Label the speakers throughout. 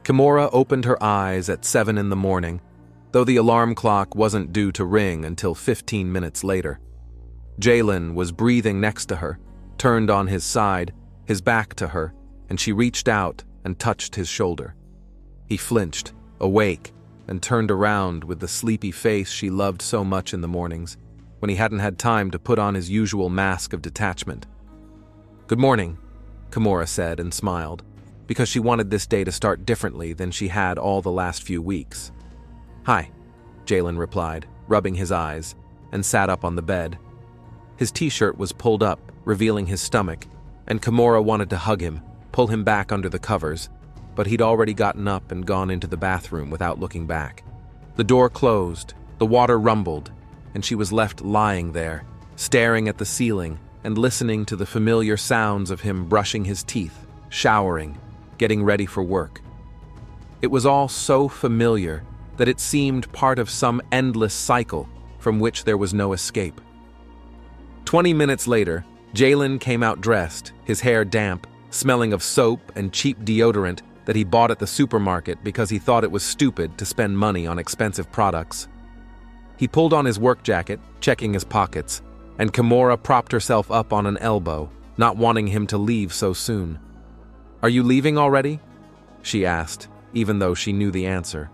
Speaker 1: Kimura opened her eyes at 7 in the morning, though the alarm clock wasn't due to ring until 15 minutes later. Jalen was breathing next to her, turned on his side, his back to her, and she reached out and touched his shoulder. He flinched, awake, and turned around with the sleepy face she loved so much in the mornings, when he hadn't had time to put on his usual mask of detachment. "Good morning," Kimura said and smiled, because she wanted this day to start differently than she had all the last few weeks. "Hi," Jalen replied, rubbing his eyes, and sat up on the bed. His t-shirt was pulled up, revealing his stomach, and Kimura wanted to hug him, pull him back under the covers, but he'd already gotten up and gone into the bathroom without looking back. The door closed, the water rumbled, and she was left lying there, staring at the ceiling and listening to the familiar sounds of him brushing his teeth, showering, getting ready for work. It was all so familiar that it seemed part of some endless cycle from which there was no escape. 20 minutes later, Jalen came out dressed, his hair damp, smelling of soap and cheap deodorant that he bought at the supermarket because he thought it was stupid to spend money on expensive products. He pulled on his work jacket, checking his pockets, and Kimura propped herself up on an elbow, not wanting him to leave so soon. "Are you leaving already?" she asked, even though she knew the answer.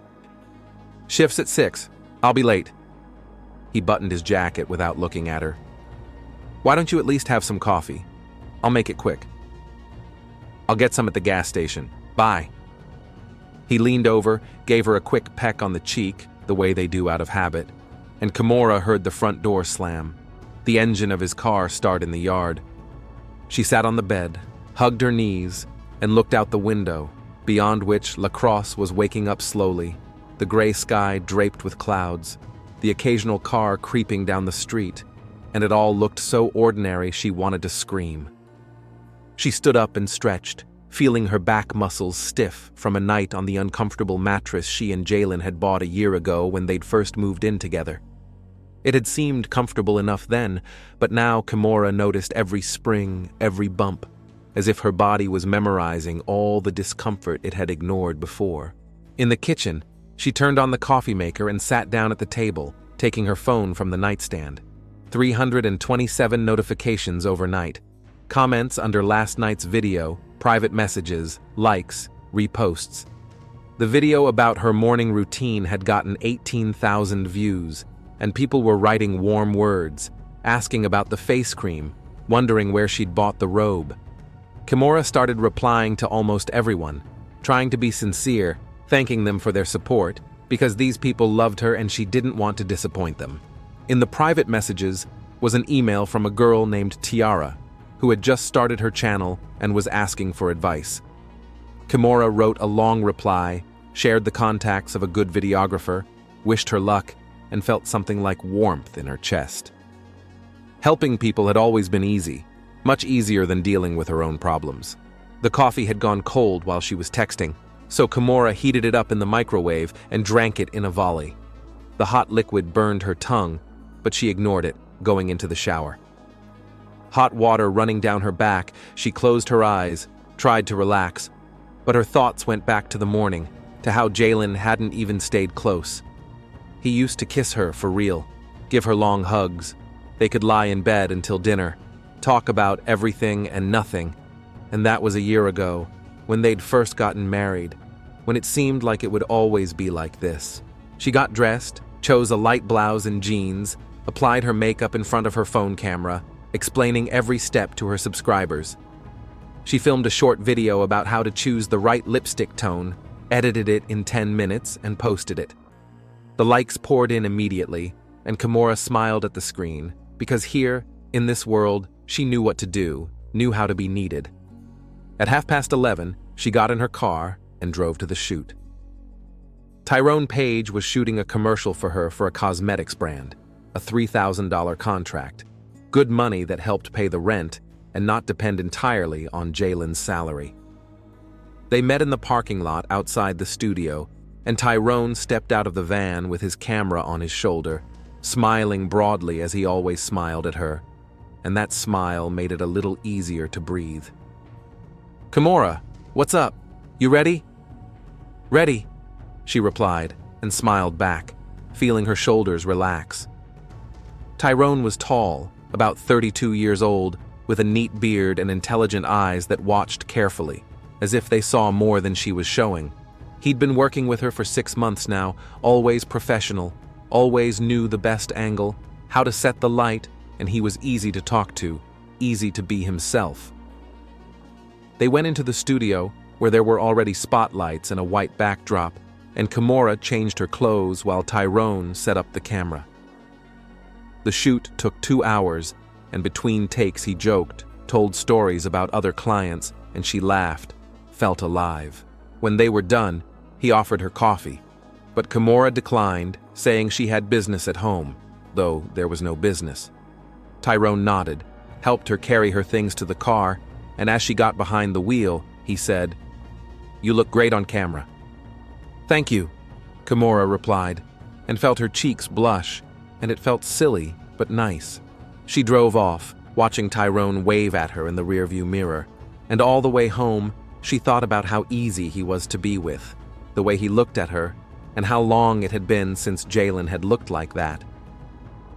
Speaker 1: "Shift's at 6. I'll be late." He buttoned his jacket without looking at her. "Why don't you at least have some coffee? I'll make it quick." "I'll get some at the gas station. Bye." He leaned over, gave her a quick peck on the cheek, the way they do out of habit, and Kimura heard the front door slam, the engine of his car start in the yard. She sat on the bed, hugged her knees, and looked out the window, beyond which La Crosse was waking up slowly, the gray sky draped with clouds, the occasional car creeping down the street, and it all looked so ordinary she wanted to scream. She stood up and stretched, feeling her back muscles stiff from a night on the uncomfortable mattress she and Jalen had bought a year ago when they'd first moved in together. It had seemed comfortable enough then, but now Kimura noticed every spring, every bump, as if her body was memorizing all the discomfort it had ignored before. In the kitchen, she turned on the coffee maker and sat down at the table, taking her phone from the nightstand. 327 notifications overnight. Comments under last night's video, private messages, likes, reposts. The video about her morning routine had gotten 18,000 views, and people were writing warm words, asking about the face cream, wondering where she'd bought the robe. Kimura started replying to almost everyone, trying to be sincere, thanking them for their support, because these people loved her and she didn't want to disappoint them. In the private messages was an email from a girl named Tiara, who had just started her channel and was asking for advice. Kimura wrote a long reply, shared the contacts of a good videographer, wished her luck, and felt something like warmth in her chest. Helping people had always been easy, much easier than dealing with her own problems. The coffee had gone cold while she was texting, so Kimura heated it up in the microwave and drank it in a volley. The hot liquid burned her tongue, but she ignored it, going into the shower. Hot water running down her back, she closed her eyes, tried to relax, but her thoughts went back to the morning, to how Jalen hadn't even stayed close. He used to kiss her for real, give her long hugs. They could lie in bed until dinner, talk about everything and nothing, and that was a year ago, when they'd first gotten married, when it seemed like it would always be like this. She got dressed, chose a light blouse and jeans, applied her makeup in front of her phone camera, explaining every step to her subscribers. She filmed a short video about how to choose the right lipstick tone, edited it in 10 minutes, and posted it. The likes poured in immediately, and Kimura smiled at the screen, because here, in this world, she knew what to do, knew how to be needed. At 11:30, she got in her car and drove to the shoot. Tyrone Page was shooting a commercial for her for a cosmetics brand, a $3,000 contract. Good money that helped pay the rent and not depend entirely on Jalen's salary. They met in the parking lot outside the studio, and Tyrone stepped out of the van with his camera on his shoulder, smiling broadly as he always smiled at her, and that smile made it a little easier to breathe. "Kimura, what's up? You ready?" "Ready," she replied, and smiled back, feeling her shoulders relax. Tyrone was tall, about 32 years old, with a neat beard and intelligent eyes that watched carefully, as if they saw more than she was showing. He'd been working with her for 6 months now, always professional, always knew the best angle, how to set the light, and he was easy to talk to, easy to be himself. They went into the studio, where there were already spotlights and a white backdrop, and Kimura changed her clothes while Tyrone set up the camera. The shoot took 2 hours, and between takes he joked, told stories about other clients, and she laughed, felt alive. When they were done, he offered her coffee, but Kimura declined, saying she had business at home, though there was no business. Tyrone nodded, helped her carry her things to the car, and as she got behind the wheel, he said, "You look great on camera." "Thank you," Kimura replied, and felt her cheeks blush, and it felt silly but nice. She drove off, watching Tyrone wave at her in the rearview mirror, and all the way home, she thought about how easy he was to be with, the way he looked at her, and how long it had been since Jalen had looked like that.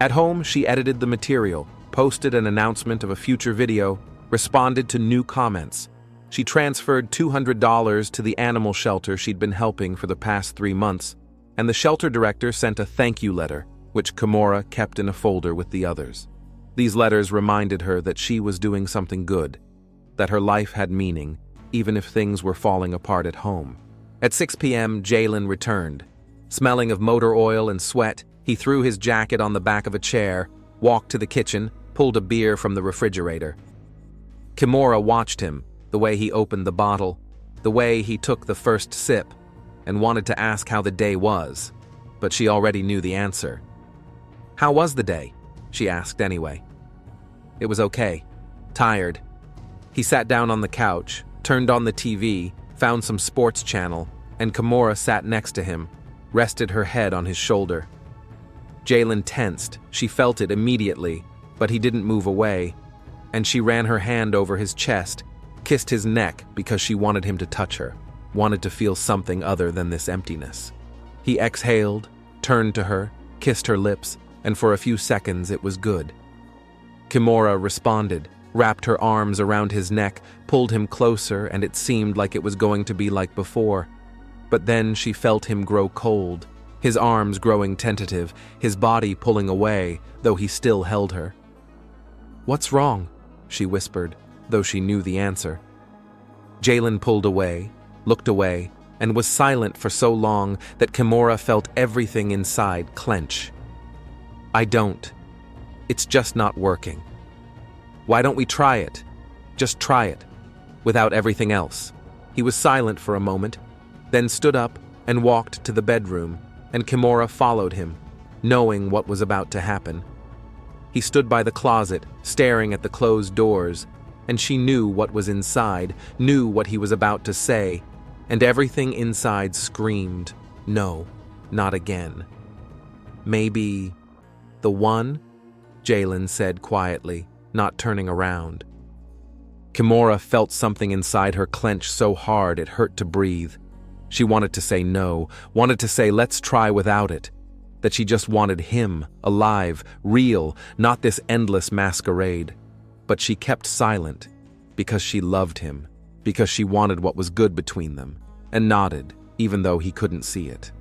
Speaker 1: At home, she edited the material, posted an announcement of a future video, responded to new comments. She transferred $200 to the animal shelter she'd been helping for the past 3 months, and the shelter director sent a thank you letter, which Kimura kept in a folder with the others. These letters reminded her that she was doing something good, that her life had meaning, even if things were falling apart at home. At 6 p.m., Jalen returned. Smelling of motor oil and sweat, he threw his jacket on the back of a chair, walked to the kitchen, pulled a beer from the refrigerator. Kimura watched him, the way he opened the bottle, the way he took the first sip, and wanted to ask how the day was, but she already knew the answer. "How was the day?" she asked anyway. "It was okay. Tired." He sat down on the couch, turned on the TV, found some sports channel, and Kimura sat next to him, rested her head on his shoulder. Jalen tensed. She felt it immediately, but he didn't move away, and she ran her hand over his chest, kissed his neck because she wanted him to touch her, wanted to feel something other than this emptiness. He exhaled, turned to her, kissed her lips, and for a few seconds it was good. Kimura responded, wrapped her arms around his neck, pulled him closer, and it seemed like it was going to be like before. But then she felt him grow cold, his arms growing tentative, his body pulling away, though he still held her. "What's wrong?" she whispered, though she knew the answer. Jalen pulled away, looked away, and was silent for so long that Kimura felt everything inside clench. "I don't. It's just not working. Why don't we try it? Just try it, without everything else." He was silent for a moment, then stood up and walked to the bedroom, and Kimura followed him, knowing what was about to happen. He stood by the closet, staring at the closed doors, and she knew what was inside, knew what he was about to say, and everything inside screamed, "No, not again." "Maybe the one?" Jalen said quietly, not turning around. Kimura felt something inside her clench so hard it hurt to breathe. She wanted to say no, wanted to say let's try without it, that she just wanted him, alive, real, not this endless masquerade. But she kept silent, because she loved him, because she wanted what was good between them, and nodded, even though he couldn't see it.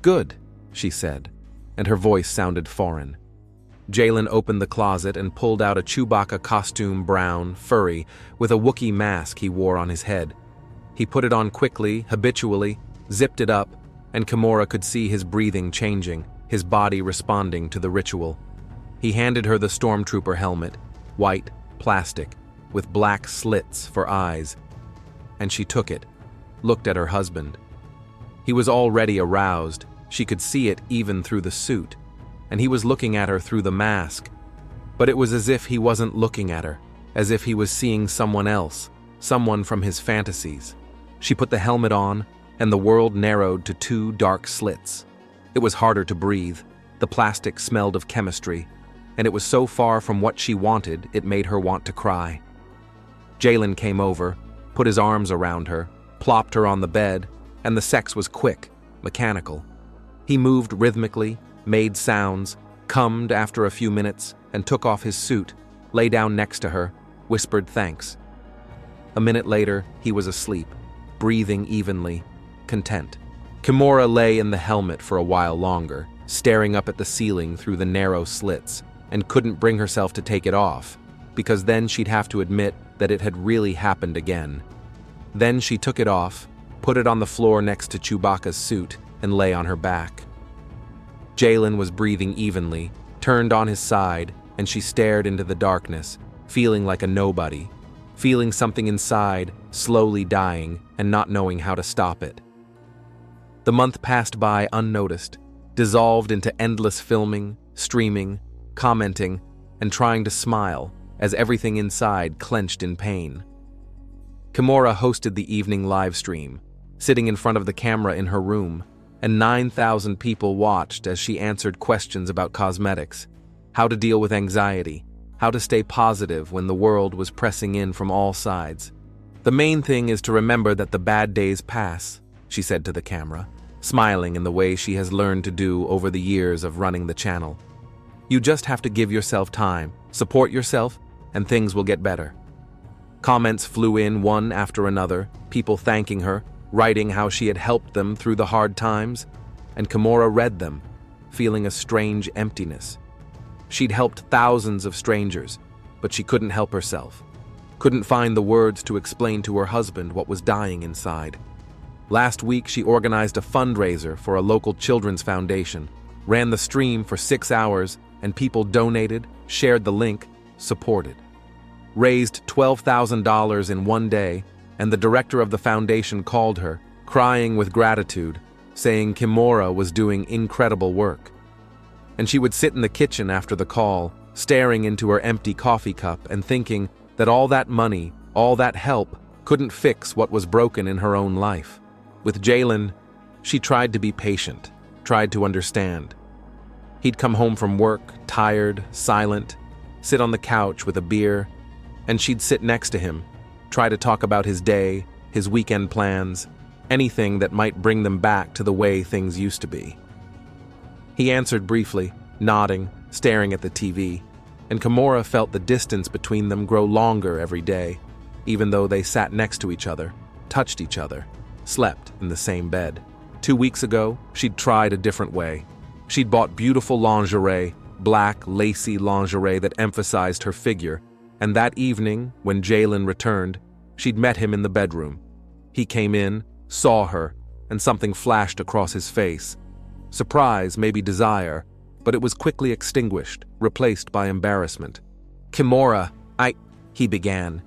Speaker 1: "Good," she said, and her voice sounded foreign. Jalen opened the closet and pulled out a Chewbacca costume, brown, furry, with a Wookiee mask he wore on his head. He put it on quickly, habitually, zipped it up, and Kimura could see his breathing changing, his body responding to the ritual. He handed her the stormtrooper helmet, white, plastic, with black slits for eyes, and she took it, looked at her husband. He was already aroused, she could see it even through the suit, and he was looking at her through the mask, but it was as if he wasn't looking at her, as if he was seeing someone else, someone from his fantasies. She put the helmet on, and the world narrowed to 2 dark slits. It was harder to breathe, the plastic smelled of chemistry, and it was so far from what she wanted it made her want to cry. Jalen came over, put his arms around her, plopped her on the bed, and the sex was quick, mechanical. He moved rhythmically, made sounds, cummed after a few minutes, and took off his suit, lay down next to her, whispered thanks. A minute later, he was asleep, breathing evenly, content. Kimura lay in the helmet for a while longer, staring up at the ceiling through the narrow slits, and couldn't bring herself to take it off, because then she'd have to admit that it had really happened again. Then she took it off, put it on the floor next to Chewbacca's suit, and lay on her back. Jalen was breathing evenly, turned on his side, and she stared into the darkness, feeling like a nobody, feeling something inside slowly dying and not knowing how to stop it. The month passed by unnoticed, dissolved into endless filming, streaming, commenting, and trying to smile as everything inside clenched in pain. Kimura hosted the evening live stream, sitting in front of the camera in her room, and 9,000 people watched as she answered questions about cosmetics, how to deal with anxiety, how to stay positive when the world was pressing in from all sides. "The main thing is to remember that the bad days pass," she said to the camera, smiling in the way she has learned to do over the years of running the channel. "You just have to give yourself time, support yourself, and things will get better." Comments flew in one after another, people thanking her, writing how she had helped them through the hard times, and Kimura read them, feeling a strange emptiness. She'd helped thousands of strangers, but she couldn't help herself, couldn't find the words to explain to her husband what was dying inside. Last week, she organized a fundraiser for a local children's foundation, ran the stream for 6 hours, and people donated, shared the link, supported. Raised $12,000 in one day, and the director of the foundation called her, crying with gratitude, saying Kimura was doing incredible work. And she would sit in the kitchen after the call, staring into her empty coffee cup and thinking that all that money, all that help, couldn't fix what was broken in her own life. With Jalen, she tried to be patient, tried to understand. He'd come home from work, tired, silent, sit on the couch with a beer, and she'd sit next to him, try to talk about his day, his weekend plans, anything that might bring them back to the way things used to be. He answered briefly, nodding, staring at the TV, and Kimura felt the distance between them grow longer every day, even though they sat next to each other, touched each other, slept in the same bed. 2 weeks ago, she'd tried a different way. She'd bought beautiful lingerie, black, lacy lingerie that emphasized her figure, and that evening, when Jalen returned, she'd met him in the bedroom. He came in, saw her, and something flashed across his face. Surprise, maybe desire, but it was quickly extinguished, replaced by embarrassment. "Kimura, he began,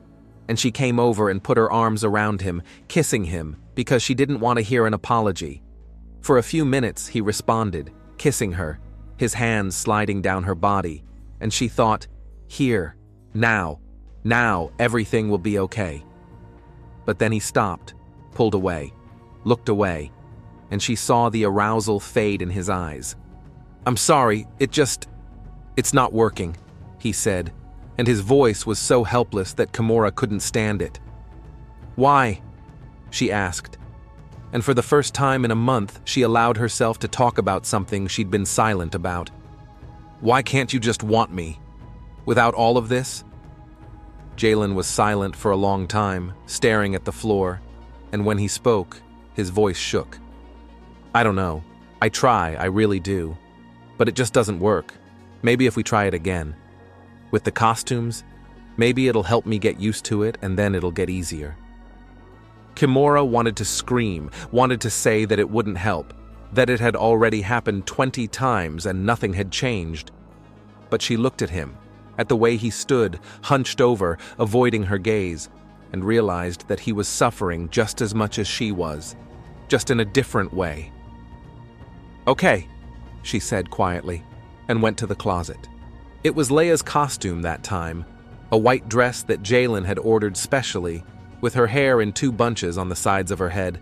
Speaker 1: and she came over and put her arms around him, kissing him, because she didn't want to hear an apology. For a few minutes, he responded, kissing her, his hands sliding down her body, and she thought, "Here, now, everything will be okay." But then he stopped, pulled away, looked away, and she saw the arousal fade in his eyes. "I'm sorry, it's not working," he said, and his voice was so helpless that Kimura couldn't stand it. "Why?" she asked, and for the first time in a month, she allowed herself to talk about something she'd been silent about. "Why can't you just want me? Without all of this?" Jalen was silent for a long time, staring at the floor, and when he spoke, his voice shook. "I don't know. I try, I really do. But it just doesn't work. Maybe if we try it again. With the costumes, maybe it'll help me get used to it and then it'll get easier." Kimura wanted to scream, wanted to say that it wouldn't help, that it had already happened 20 times and nothing had changed. But she looked at him, at the way he stood, hunched over, avoiding her gaze, and realized that he was suffering just as much as she was, just in a different way. "Okay," she said quietly, and went to the closet. It was Leia's costume that time, a white dress that Jalen had ordered specially, with her hair in 2 bunches on the sides of her head.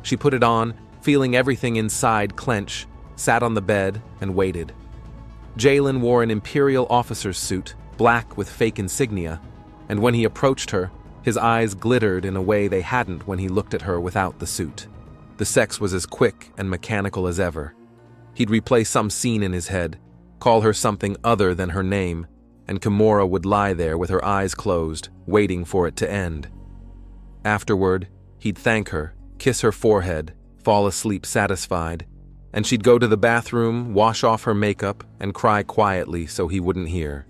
Speaker 1: She put it on, feeling everything inside clench, sat on the bed, and waited. Jalen wore an imperial officer's suit, black with fake insignia, and when he approached her, his eyes glittered in a way they hadn't when he looked at her without the suit. The sex was as quick and mechanical as ever. He'd replay some scene in his head, call her something other than her name, and Kimura would lie there with her eyes closed, waiting for it to end. Afterward, he'd thank her, kiss her forehead, fall asleep satisfied, and she'd go to the bathroom, wash off her makeup, and cry quietly so he wouldn't hear.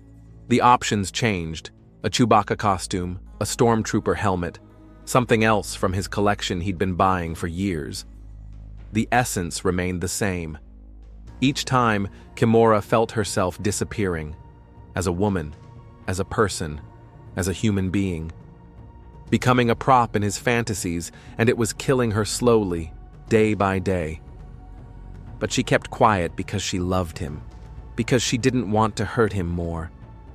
Speaker 1: The options changed: a Chewbacca costume, a stormtrooper helmet, something else from his collection he'd been buying for years. The essence remained the same. Each time, Kimura felt herself disappearing, as a woman, as a person, as a human being, becoming a prop in his fantasies, and it was killing her slowly, day by day. But she kept quiet because she loved him, because she didn't want to hurt him more,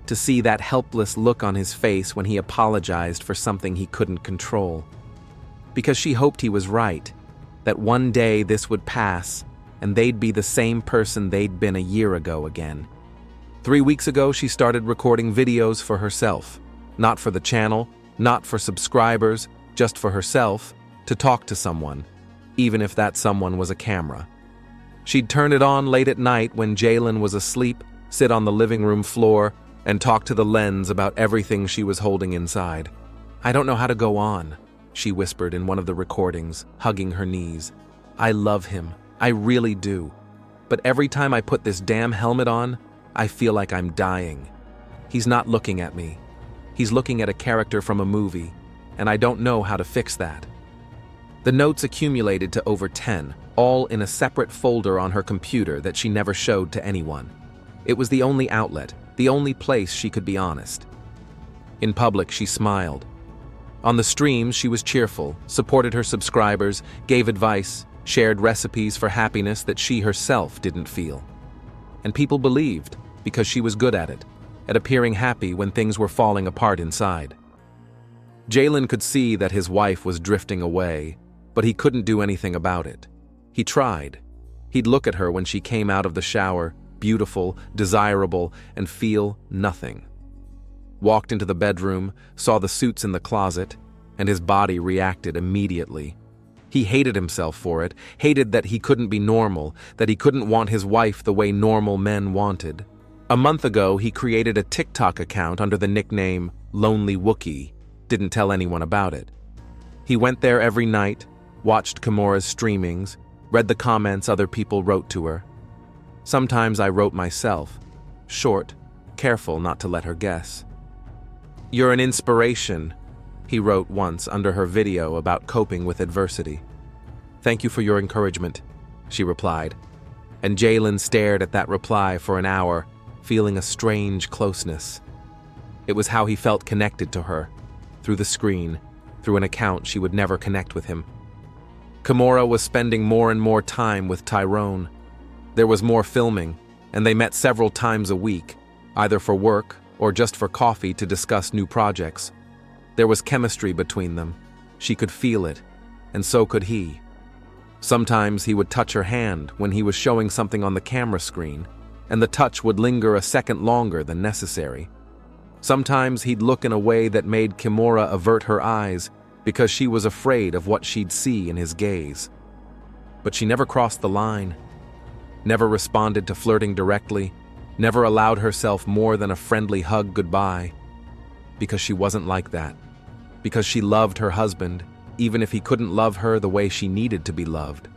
Speaker 1: to see that helpless look on his face when he apologized for something he couldn't control, because she hoped he was right, that one day this would pass and they'd be the same person they'd been a year ago again. 3 weeks ago, she started recording videos for herself, not for the channel, not for subscribers, just for herself, to talk to someone, even if that someone was a camera. She'd turn it on late at night when Jalen was asleep, sit on the living room floor, and talk to the lens about everything she was holding inside. "I don't know how to go on," she whispered in one of the recordings, hugging her knees. "I love him. I really do. But every time I put this damn helmet on, I feel like I'm dying. He's not looking at me. He's looking at a character from a movie, and I don't know how to fix that." The notes accumulated to over 10, all in a separate folder on her computer that she never showed to anyone. It was the only outlet, the only place she could be honest. In public, she smiled. On the streams, she was cheerful, supported her subscribers, gave advice, shared recipes for happiness that she herself didn't feel. And people believed, because she was good at it, at appearing happy when things were falling apart inside. Jalen could see that his wife was drifting away, but he couldn't do anything about it. He tried. He'd look at her when she came out of the shower, beautiful, desirable, and feel nothing. Walked into the bedroom, saw the suits in the closet, and his body reacted immediately. He hated himself for it, hated that he couldn't be normal, that he couldn't want his wife the way normal men wanted. A month ago, he created a TikTok account under the nickname Lonely Wookiee, didn't tell anyone about it. He went there every night, watched Kimura's streamings, read the comments other people wrote to her. Sometimes I wrote myself, short, careful not to let her guess. "You're an inspiration," he wrote once under her video about coping with adversity. "Thank you for your encouragement," she replied. And Jalen stared at that reply for an hour, feeling a strange closeness. It was how he felt connected to her, through the screen, through an account she would never connect with him. Kimura was spending more and more time with Tyrone. There was more filming, and they met several times a week, either for work or just for coffee to discuss new projects. There was chemistry between them. She could feel it, and so could he. Sometimes he would touch her hand when he was showing something on the camera screen, and the touch would linger a second longer than necessary. Sometimes he'd look in a way that made Kimura avert her eyes because she was afraid of what she'd see in his gaze. But she never crossed the line, never responded to flirting directly, never allowed herself more than a friendly hug goodbye. Because she wasn't like that. Because she loved her husband, even if he couldn't love her the way she needed to be loved.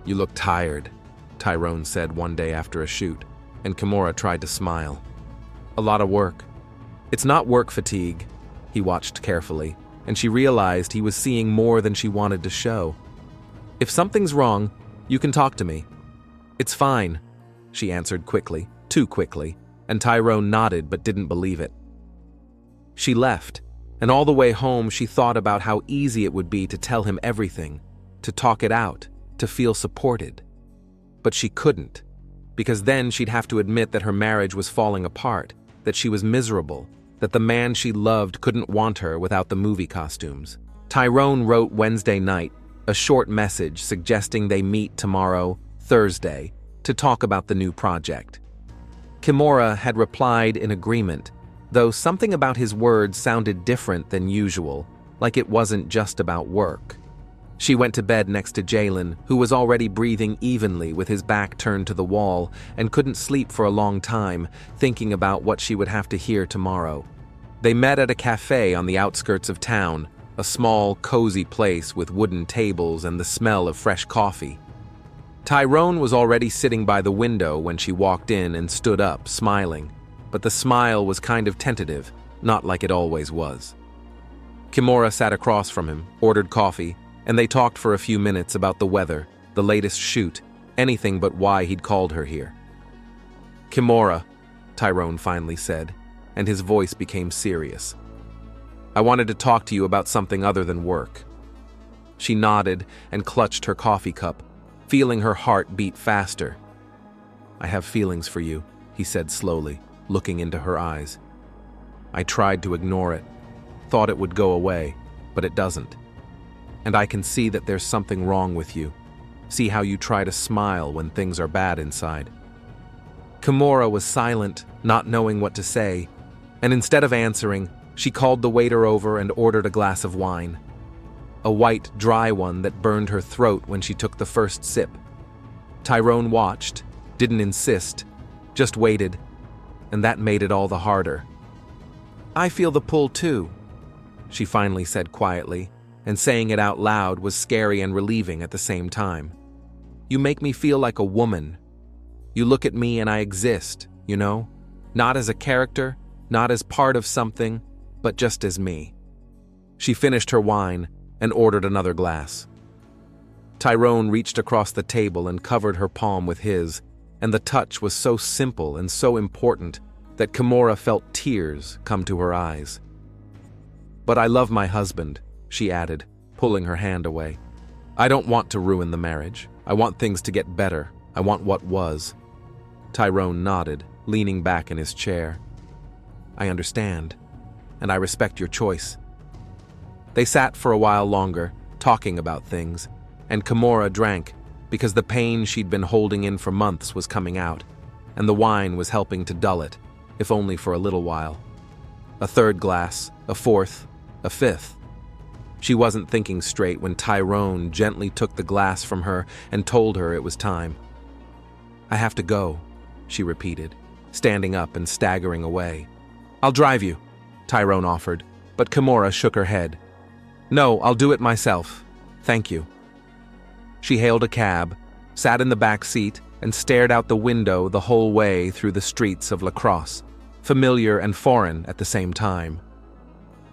Speaker 1: "You look tired," Tyrone said one day after a shoot, and Kimura tried to smile. "A lot of work." "It's not work fatigue." He watched carefully, and she realized he was seeing more than she wanted to show. "If something's wrong, you can talk to me." "It's fine," she answered quickly, too quickly, and Tyrone nodded but didn't believe it. She left, and all the way home she thought about how easy it would be to tell him everything, to talk it out, to feel supported. But she couldn't, because then she'd have to admit that her marriage was falling apart, that she was miserable, that the man she loved couldn't want her without the movie costumes. Tyrone wrote Wednesday night, a short message suggesting they meet tomorrow, Thursday, to talk about the new project. Kimura had replied in agreement, though something about his words sounded different than usual, like it wasn't just about work. She went to bed next to Jalen, who was already breathing evenly with his back turned to the wall and couldn't sleep for a long time, thinking about what she would have to hear tomorrow. They met at a cafe on the outskirts of town, a small, cozy place with wooden tables and the smell of fresh coffee. Tyrone was already sitting by the window when she walked in and stood up, smiling, but the smile was kind of tentative, not like it always was. Kimura sat across from him, ordered coffee, and they talked for a few minutes about the weather, the latest shoot, anything but why he'd called her here. "Kimura," Tyrone finally said, and his voice became serious. "I wanted to talk to you about something other than work." She nodded and clutched her coffee cup, feeling her heart beat faster. "I have feelings for you," he said slowly, looking into her eyes. "I tried to ignore it, thought it would go away, but it doesn't. And I can see that there's something wrong with you. See how you try to smile when things are bad inside." Kimura was silent, not knowing what to say, and instead of answering, she called the waiter over and ordered a glass of wine. A white, dry one that burned her throat when she took the first sip. Tyrone watched, didn't insist, just waited, and that made it all the harder. "I feel the pull too," she finally said quietly, and saying it out loud was scary and relieving at the same time. "You make me feel like a woman. You look at me and I exist, you know? Not as a character, not as part of something, but just as me." She finished her wine and ordered another glass. Tyrone reached across the table and covered her palm with his, and the touch was so simple and so important that Kimura felt tears come to her eyes. "But I love my husband," she added, pulling her hand away. "I don't want to ruin the marriage. I want things to get better. I want what was." Tyrone nodded, leaning back in his chair. "I understand, and I respect your choice." They sat for a while longer, talking about things, and Kimura drank because the pain she'd been holding in for months was coming out, and the wine was helping to dull it, if only for a little while. A third glass, a fourth, a fifth. She wasn't thinking straight when Tyrone gently took the glass from her and told her it was time. "I have to go," she repeated, standing up and staggering away. "I'll drive you," Tyrone offered, but Kimura shook her head. "No, I'll do it myself. Thank you." She hailed a cab, sat in the back seat, and stared out the window the whole way through the streets of La Crosse, familiar and foreign at the same time.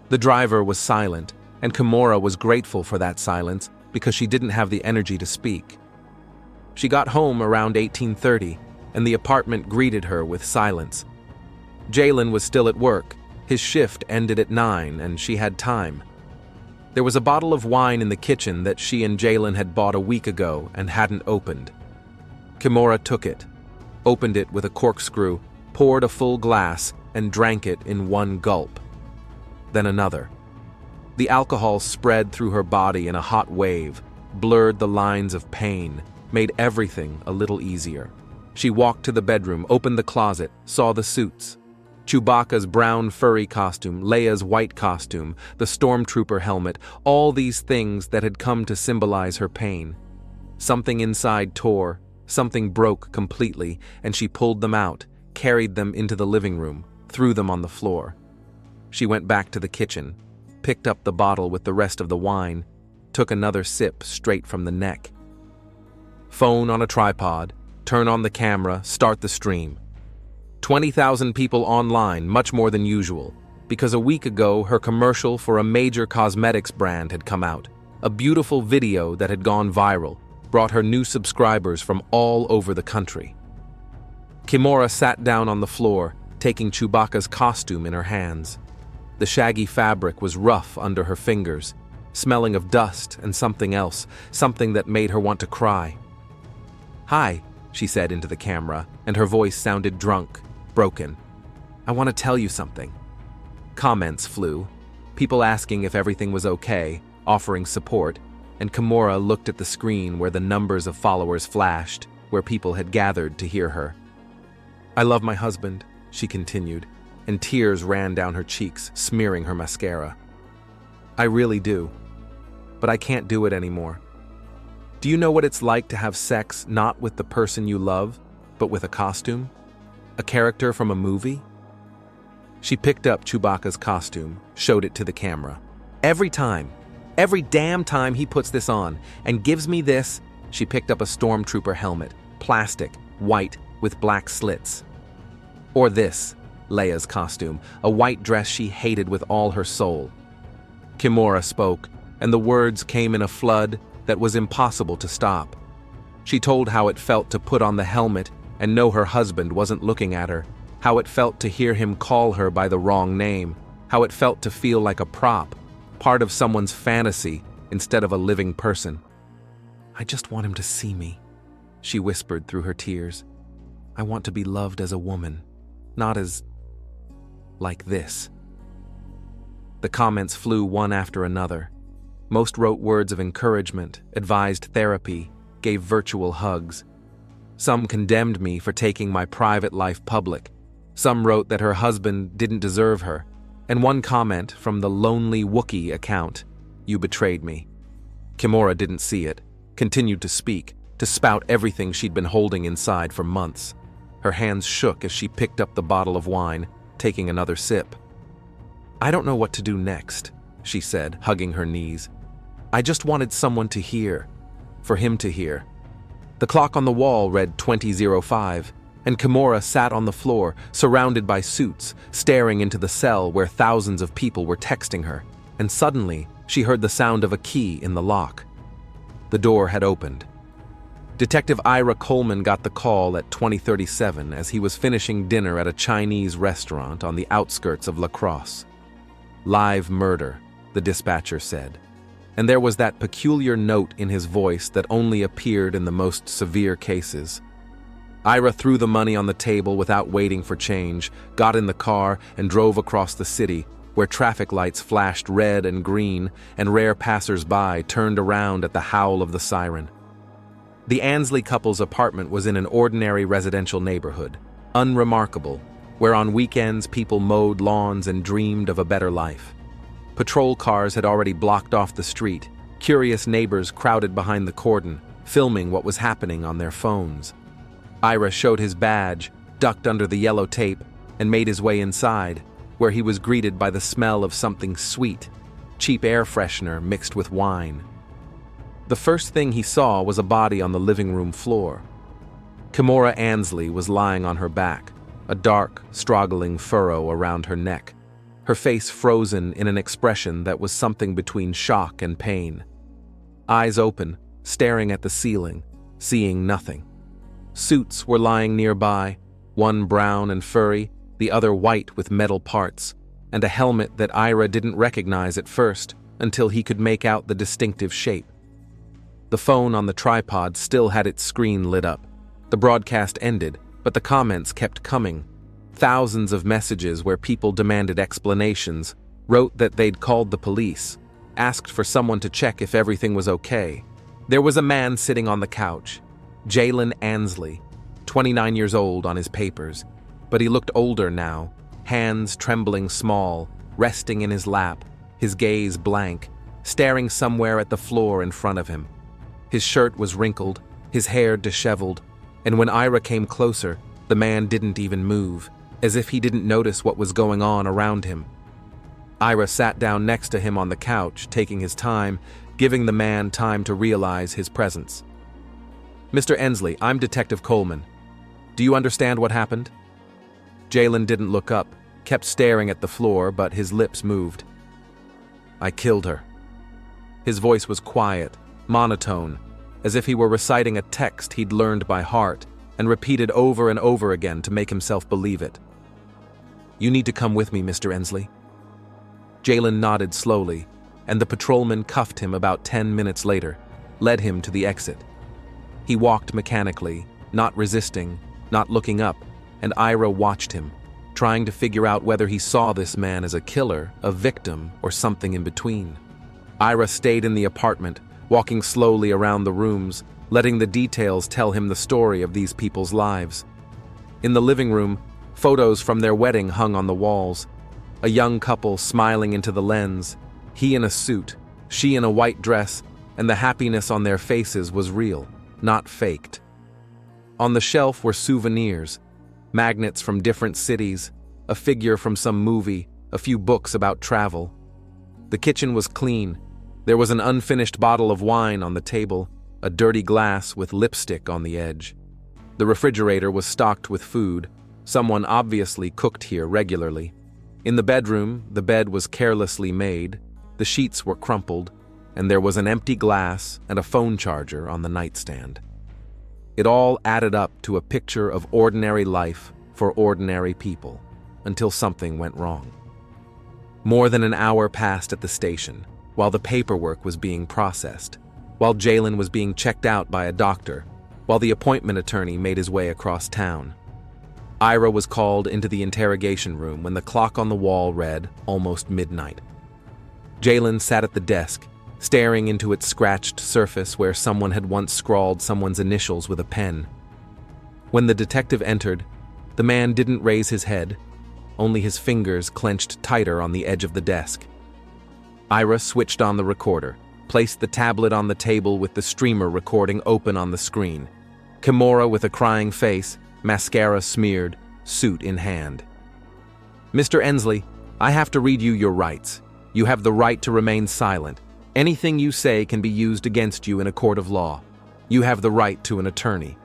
Speaker 1: The driver was silent, and Kimura was grateful for that silence because she didn't have the energy to speak. She got home around 18:30, and the apartment greeted her with silence. Jalen was still at work. His shift ended at 9, and she had time. There was a bottle of wine in the kitchen that she and Jalen had bought a week ago and hadn't opened. Kimura took it, opened it with a corkscrew, poured a full glass, and drank it in one gulp. Then another. The alcohol spread through her body in a hot wave, blurred the lines of pain, made everything a little easier. She walked to the bedroom, opened the closet, saw the suits. Chewbacca's brown furry costume, Leia's white costume, the stormtrooper helmet, all these things that had come to symbolize her pain. Something inside tore, something broke completely, and she pulled them out, carried them into the living room, threw them on the floor. She went back to the kitchen, picked up the bottle with the rest of the wine, took another sip straight from the neck. Phone on a tripod, turn on the camera, start the stream. 20,000 people online, much more than usual, because a week ago her commercial for a major cosmetics brand had come out. A beautiful video that had gone viral, brought her new subscribers from all over the country. Kimura sat down on the floor, taking Chewbacca's costume in her hands. The shaggy fabric was rough under her fingers, smelling of dust and something else, something that made her want to cry. "Hi," she said into the camera, and her voice sounded drunk, broken. "I want to tell you something." Comments flew, people asking if everything was okay, offering support, and Kimura looked at the screen where the numbers of followers flashed, where people had gathered to hear her. "I love my husband," she continued, and tears ran down her cheeks, smearing her mascara. "I really do. but I can't do it anymore. Do you know what it's like to have sex not with the person you love, but with a costume? A character from a movie? She picked up Chewbacca's costume, showed it to the camera. Every damn time he puts this on and gives me this, she picked up a stormtrooper helmet, plastic, white, with black slits. Or this, Leia's costume, a white dress she hated with all her soul. Kimura spoke, and the words came in a flood that was impossible to stop. She told how it felt to put on the helmet and know her husband wasn't looking at her, how it felt to hear him call her by the wrong name, how it felt to feel like a prop, part of someone's fantasy instead of a living person. "I just want him to see me," she whispered through her tears. "I want to be loved as a woman, not as... like this." The comments flew one after another. Most wrote words of encouragement, advised therapy, gave virtual hugs. Some condemned me for taking my private life public. Some wrote that her husband didn't deserve her. And one comment from the Lonely Wookiee account, "You betrayed me." Kimura didn't see it, continued to speak, to spout everything she'd been holding inside for months. Her hands shook as she picked up the bottle of wine, taking another sip. "I don't know what to do next," she said, hugging her knees. "I just wanted someone to hear, for him to hear." The clock on the wall read 20:05, and Kimura sat on the floor, surrounded by suits, staring into the cell where thousands of people were texting her, and suddenly she heard the sound of a key in the lock. The door had opened. Detective Ira Coleman got the call at 20:37 as he was finishing dinner at a Chinese restaurant on the outskirts of La Crosse. "Live murder," the dispatcher said. And there was that peculiar note in his voice that only appeared in the most severe cases. Ira threw the money on the table without waiting for change, got in the car, and drove across the city, where traffic lights flashed red and green, and rare passers-by turned around at the howl of the siren. The Ansley couple's apartment was in an ordinary residential neighborhood, unremarkable, where on weekends people mowed lawns and dreamed of a better life. Patrol cars had already blocked off the street. Curious neighbors crowded behind the cordon, filming what was happening on their phones. Ira showed his badge, ducked under the yellow tape, and made his way inside, where he was greeted by the smell of something sweet, cheap air freshener mixed with wine. The first thing he saw was a body on the living room floor. Kimura Ansley was lying on her back, a dark, straggling furrow around her neck, her face frozen in an expression that was something between shock and pain. Eyes open, staring at the ceiling, seeing nothing. Suits were lying nearby, one brown and furry, the other white with metal parts, and a helmet that Ira didn't recognize at first until he could make out the distinctive shape. The phone on the tripod still had its screen lit up. The broadcast ended, but the comments kept coming. Thousands of messages where people demanded explanations, wrote that they'd called the police, asked for someone to check if everything was okay. There was a man sitting on the couch, Jalen Ansley, 29 years old on his papers, but he looked older now, hands trembling small, resting in his lap, his gaze blank, staring somewhere at the floor in front of him. His shirt was wrinkled, his hair disheveled, and when Ira came closer, the man didn't even move, as if he didn't notice what was going on around him. Ira sat down next to him on the couch, taking his time, giving the man time to realize his presence. "Mr. Ansley, I'm Detective Coleman. Do you understand what happened?" Jalen didn't look up, kept staring at the floor, but his lips moved. "I killed her." His voice was quiet, monotone, as if he were reciting a text he'd learned by heart and repeated over and over again to make himself believe it. "You need to come with me, Mr. Ansley." Jalen nodded slowly, and the patrolman cuffed him about 10 minutes later, led him to the exit. He walked mechanically, not resisting, not looking up, and Ira watched him, trying to figure out whether he saw this man as a killer, a victim, or something in between. Ira stayed in the apartment, walking slowly around the rooms, letting the details tell him the story of these people's lives. In the living room, photos from their wedding hung on the walls. A young couple smiling into the lens, he in a suit, She in a white dress, and the happiness on their faces was real, not faked. On the shelf were souvenirs, magnets from different cities, a figure from some movie, a few books about travel. The kitchen was clean. There was an unfinished bottle of wine on the table, a dirty glass with lipstick on the edge. The refrigerator was stocked with food. Someone obviously cooked here regularly. In the bedroom, the bed was carelessly made, the sheets were crumpled, and there was an empty glass and a phone charger on the nightstand. It all added up to a picture of ordinary life for ordinary people, until something went wrong. More than an hour passed at the station, while the paperwork was being processed, while Jalen was being checked out by a doctor, while the appointment attorney made his way across town. Ira was called into the interrogation room when the clock on the wall read almost midnight. Jalen sat at the desk, staring into its scratched surface where someone had once scrawled someone's initials with a pen. When the detective entered, the man didn't raise his head, only his fingers clenched tighter on the edge of the desk. Ira switched on the recorder, placed the tablet on the table with the streamer recording open on the screen. Kimura with a crying face, mascara smeared, suit in hand. "Mr. Ensley, I have to read you your rights. You have the right to remain silent. Anything you say can be used against you in a court of law. You have the right to an attorney."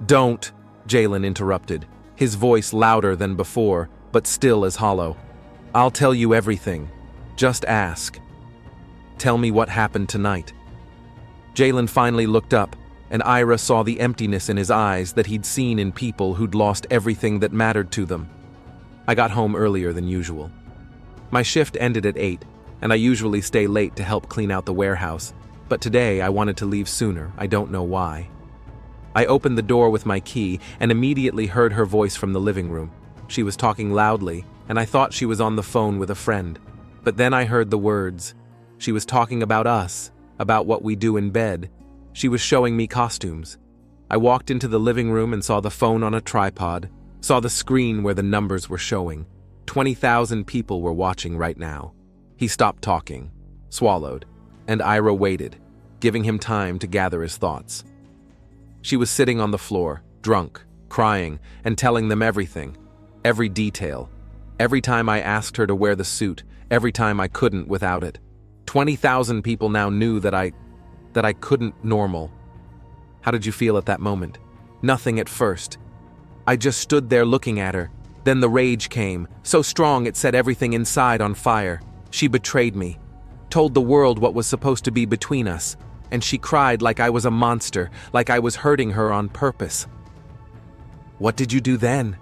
Speaker 1: "Don't," Jalen interrupted, his voice louder than before, but still as hollow. "I'll tell you everything. Just ask. Tell me what happened tonight." Jalen finally looked up, and Ira saw the emptiness in his eyes that he'd seen in people who'd lost everything that mattered to them. "I got home earlier than usual. My shift ended at 8, and I usually stay late to help clean out the warehouse, but today I wanted to leave sooner, I don't know why. I opened the door with my key and immediately heard her voice from the living room. She was talking loudly, and I thought she was on the phone with a friend. But then I heard the words. She was talking about us, about what we do in bed. She was showing me costumes. I walked into the living room and saw the phone on a tripod, saw the screen where the numbers were showing. 20,000 people were watching right now. He stopped talking, swallowed, and Ira waited, giving him time to gather his thoughts. She was sitting on the floor, drunk, crying, and telling them everything, every detail. Every time I asked her to wear the suit, every time I couldn't without it. 20,000 people now knew that I couldn't normal. How did you feel at that moment? Nothing at first. I just stood there looking at her. Then the rage came, so strong it set everything inside on fire. She betrayed me, told the world what was supposed to be between us, and she cried like I was a monster, like I was hurting her on purpose. What did you do then?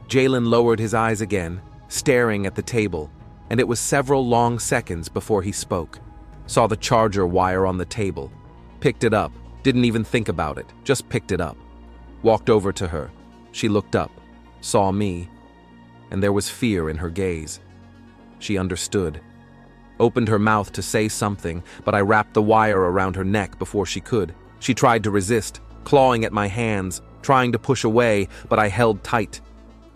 Speaker 1: Jalen lowered his eyes again, staring at the table, and it was several long seconds before he spoke. Saw the charger wire on the table, picked it up, didn't even think about it, just picked it up. Walked over to her. She looked up, saw me, and there was fear in her gaze. She understood. Opened her mouth to say something, but I wrapped the wire around her neck before she could. She tried to resist, clawing at my hands, trying to push away, but I held tight.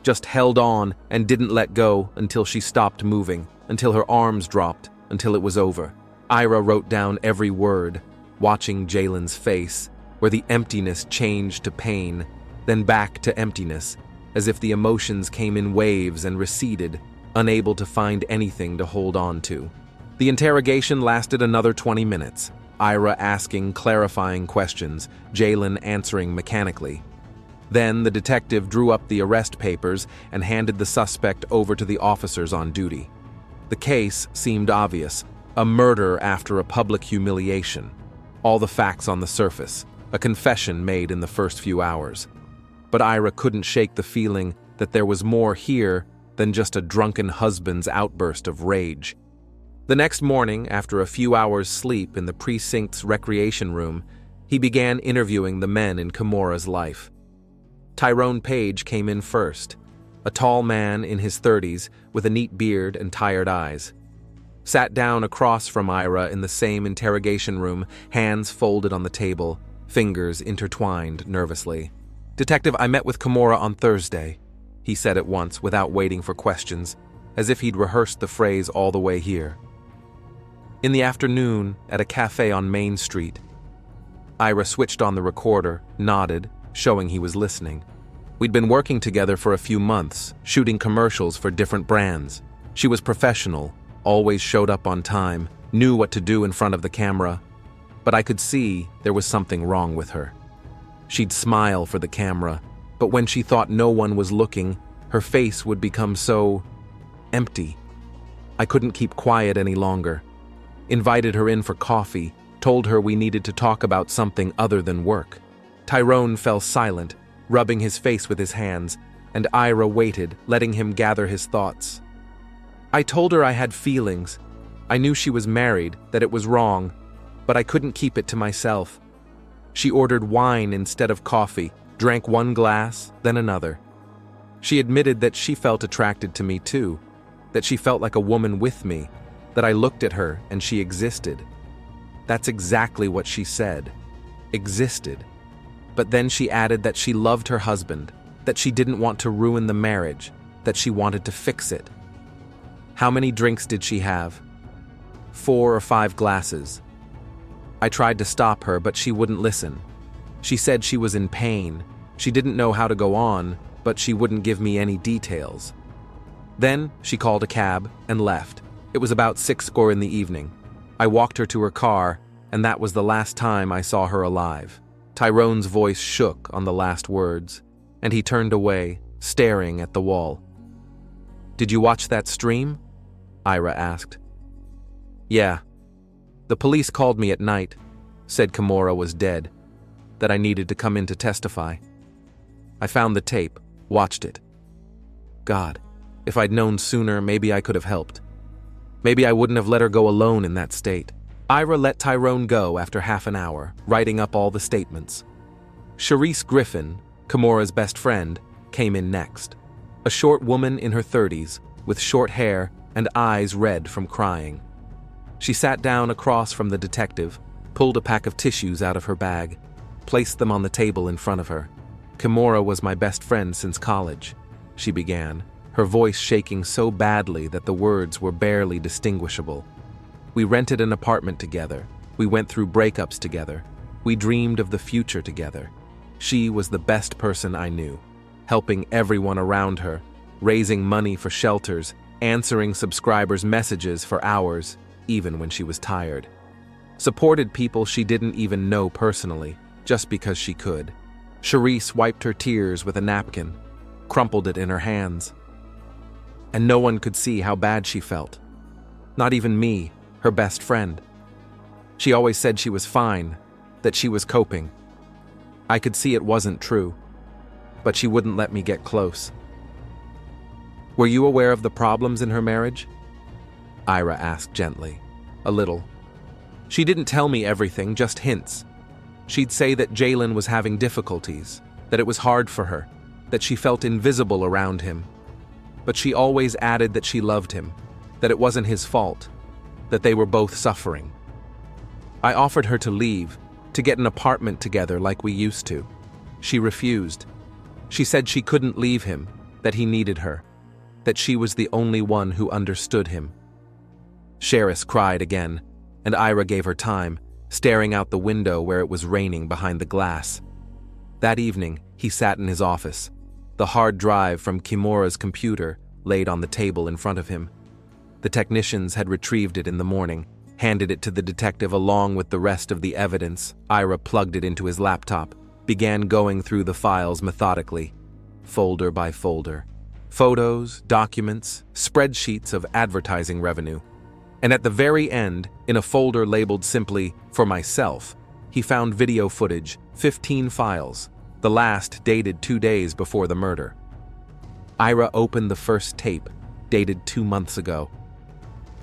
Speaker 1: Just held on and didn't let go until she stopped moving, until her arms dropped, until it was over. Ira wrote down every word, watching Jalen's face, where the emptiness changed to pain, then back to emptiness, as if the emotions came in waves and receded, unable to find anything to hold on to. The interrogation lasted another 20 minutes, Ira asking clarifying questions, Jalen answering mechanically. Then the detective drew up the arrest papers and handed the suspect over to the officers on duty. The case seemed obvious, a murder after a public humiliation. All the facts on the surface, a confession made in the first few hours. But Ira couldn't shake the feeling that there was more here than just a drunken husband's outburst of rage. The next morning, after a few hours' sleep in the precinct's recreation room, he began interviewing the men in Kimura's life. Tyrone Page came in first, a tall man in his 30s with a neat beard and tired eyes. Sat down across from Ira in the same interrogation room, hands folded on the table, fingers intertwined nervously. "Detective, I met with Kimura on Thursday," he said at once without waiting for questions, as if he'd rehearsed the phrase all the way here. In the afternoon, at a cafe on Main Street. Ira switched on the recorder, nodded, showing he was listening. We'd been working together for a few months, shooting commercials for different brands. She was professional, always showed up on time, knew what to do in front of the camera, but I could see there was something wrong with her. She'd smile for the camera, but when she thought no one was looking, her face would become so empty. I couldn't keep quiet any longer. Invited her in for coffee, told her we needed to talk about something other than work. Tyrone fell silent, rubbing his face with his hands, and Ira waited, letting him gather his thoughts. I told her I had feelings. I knew she was married, that it was wrong, but I couldn't keep it to myself. She ordered wine instead of coffee, drank one glass, then another. She admitted that she felt attracted to me too, that she felt like a woman with me, that I looked at her and she existed. That's exactly what she said. Existed. But then she added that she loved her husband, that she didn't want to ruin the marriage, that she wanted to fix it. How many drinks did she have? 4 or 5 glasses. I tried to stop her, but she wouldn't listen. She said she was in pain. She didn't know how to go on, but she wouldn't give me any details. Then she called a cab and left. It was about 6 in the evening. I walked her to her car, and that was the last time I saw her alive. Tyrone's voice shook on the last words, and he turned away, staring at the wall. "Did you watch that stream?" Ira asked. "Yeah. The police called me at night, said Kimura was dead, that I needed to come in to testify. I found the tape, watched it. God, if I'd known sooner, maybe I could have helped. Maybe I wouldn't have let her go alone in that state." Ira let Tyrone go after half an hour, writing up all the statements. Charisse Griffin, Kimura's best friend, came in next. A short woman in her 30s, with short hair and eyes red from crying. She sat down across from the detective, pulled a pack of tissues out of her bag, placed them on the table in front of her. "Kimura was my best friend since college," she began, her voice shaking so badly that the words were barely distinguishable. "We rented an apartment together. We went through breakups together. We dreamed of the future together. She was the best person I knew, helping everyone around her, raising money for shelters, answering subscribers' messages for hours, even when she was tired. Supported people she didn't even know personally, just because she could." Charisse wiped her tears with a napkin, crumpled it in her hands. And no one could see how bad she felt. Not even me, her best friend. She always said she was fine, that she was coping. I could see it wasn't true, but she wouldn't let me get close. "Were you aware of the problems in her marriage?" Ira asked gently. "A little. She didn't tell me everything, just hints. She'd say that Jalen was having difficulties, that it was hard for her, that she felt invisible around him. But she always added that she loved him, that it wasn't his fault, that they were both suffering. I offered her to leave, to get an apartment together like we used to. She refused. She said she couldn't leave him, that he needed her, that she was the only one who understood him." Charisse cried again, and Ira gave her time, staring out the window where it was raining behind the glass. That evening, he sat in his office, the hard drive from Kimura's computer laid on the table in front of him. The technicians had retrieved it in the morning, handed it to the detective along with the rest of the evidence. Ira plugged it into his laptop, began going through the files methodically, folder by folder. Photos, documents, spreadsheets of advertising revenue. And at the very end, in a folder labeled simply, "For Myself," he found video footage, 15 files, the last dated 2 days before the murder. Ira opened the first tape, dated 2 months ago.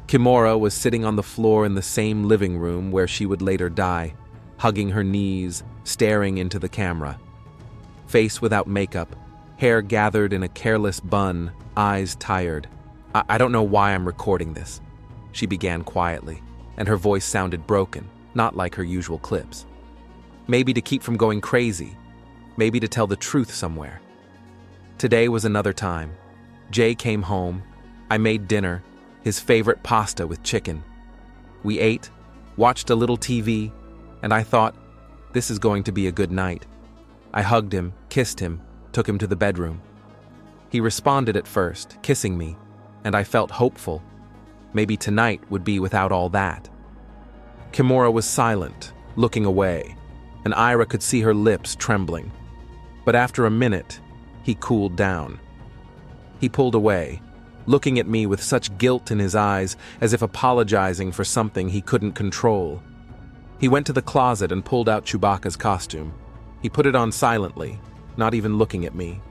Speaker 1: Kimura was sitting on the floor in the same living room where she would later die, hugging her knees, staring into the camera. Face without makeup, hair gathered in a careless bun, eyes tired. I don't know why I'm recording this," she began quietly, and her voice sounded broken, not like her usual clips. "Maybe to keep from going crazy, maybe to tell the truth somewhere. Today was another time. Jay came home. I made dinner, his favorite pasta with chicken. We ate, watched a little TV, and I thought, this is going to be a good night. I hugged him, kissed him, took him to the bedroom. He responded at first, kissing me, and I felt hopeful. Maybe tonight would be without all that. Kimura was silent, looking away, and Ira could see her lips trembling. But after a minute, he cooled down. He pulled away, looking at me with such guilt in his eyes, as if apologizing for something he couldn't control. He went to the closet and pulled out Chewbacca's costume. He put it on silently, not even looking at me.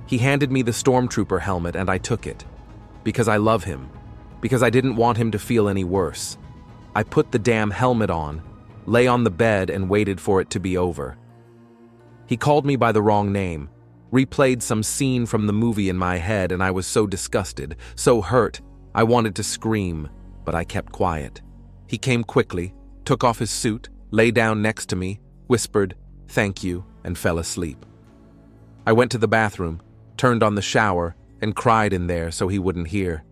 Speaker 1: He handed me the stormtrooper helmet and I took it. Because I love him. Because I didn't want him to feel any worse. I put the damn helmet on, lay on the bed and waited for it to be over. He called me by the wrong name, replayed some scene from the movie in my head, and I was so disgusted, so hurt, I wanted to scream, but I kept quiet. He came quickly, took off his suit, lay down next to me, whispered, "Thank you," and fell asleep. I went to the bathroom, turned on the shower, and cried in there so he wouldn't hear.